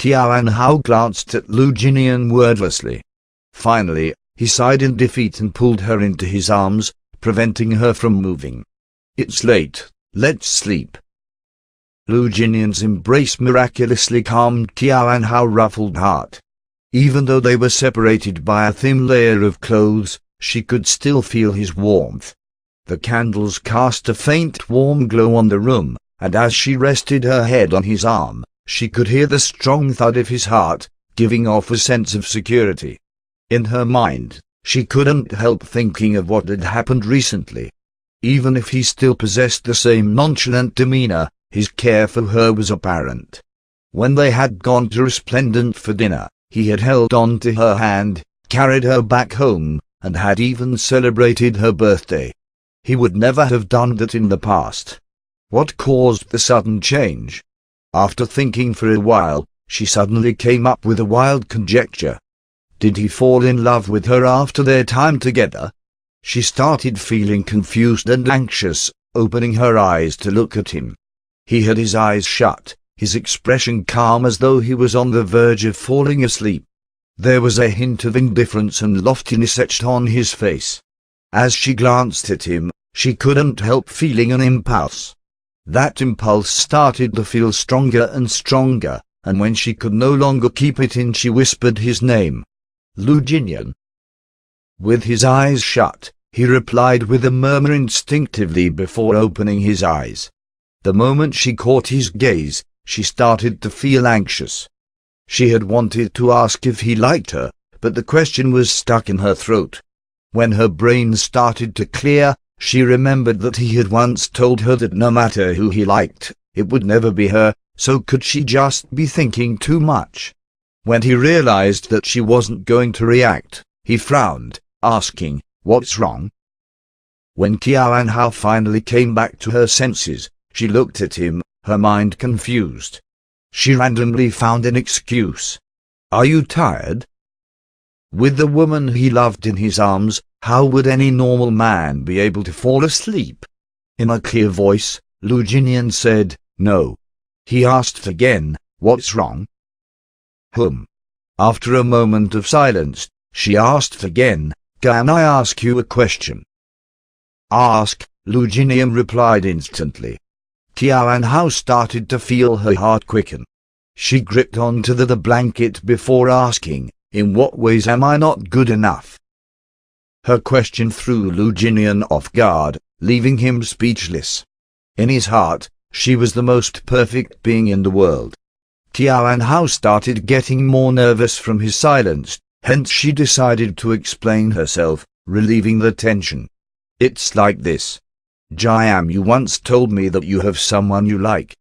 Tian Hao glanced at Lu Jinian wordlessly. Finally, he sighed in defeat and pulled her into his arms, preventing her from moving. "It's late, let's sleep." Lu Jinian's embrace miraculously calmed Tian Hao's ruffled heart. Even though they were separated by a thin layer of clothes, she could still feel his warmth. The candles cast a faint warm glow on the room, and as she rested her head on his arm, she could hear the strong thud of his heart, giving off a sense of security. In her mind, she couldn't help thinking of what had happened recently. Even if he still possessed the same nonchalant demeanor, his care for her was apparent. When they had gone to Resplendent for dinner, he had held on to her hand, carried her back home, and had even celebrated her birthday. He would never have done that in the past. What caused the sudden change? After thinking for a while, she suddenly came up with a wild conjecture. Did he fall in love with her after their time together? She started feeling confused and anxious, opening her eyes to look at him. He had his eyes shut, his expression calm as though he was on the verge of falling asleep. There was a hint of indifference and loftiness etched on his face. As she glanced at him, she couldn't help feeling an impulse. That impulse started to feel stronger and stronger, and when she could no longer keep it in, she whispered his name. "Lu Jinian." With his eyes shut, he replied with a murmur instinctively before opening his eyes. The moment she caught his gaze, she started to feel anxious. She had wanted to ask if he liked her, but the question was stuck in her throat. When her brain started to clear, she remembered that he had once told her that no matter who he liked, it would never be her, so could she just be thinking too much? When he realized that she wasn't going to react, he frowned, asking, "What's wrong?" When Tian Hao finally came back to her senses, she looked at him, her mind confused. She randomly found an excuse. "Are you tired?" With the woman he loved in his arms, how would any normal man be able to fall asleep? In a clear voice, Lu Jinian said, "No." He asked again, "What's wrong?" After a moment of silence, she asked again, "Can I ask you a question?" "Ask," Lu Jinian replied instantly. Tian Hao started to feel her heart quicken. She gripped onto the blanket before asking, "In what ways am I not good enough?" Her question threw Lu Jinian off guard, leaving him speechless. In his heart, she was the most perfect being in the world. Tian Hao started getting more nervous from his silence, hence she decided to explain herself, relieving the tension. "It's like this. Jiam, you once told me that you have someone you like.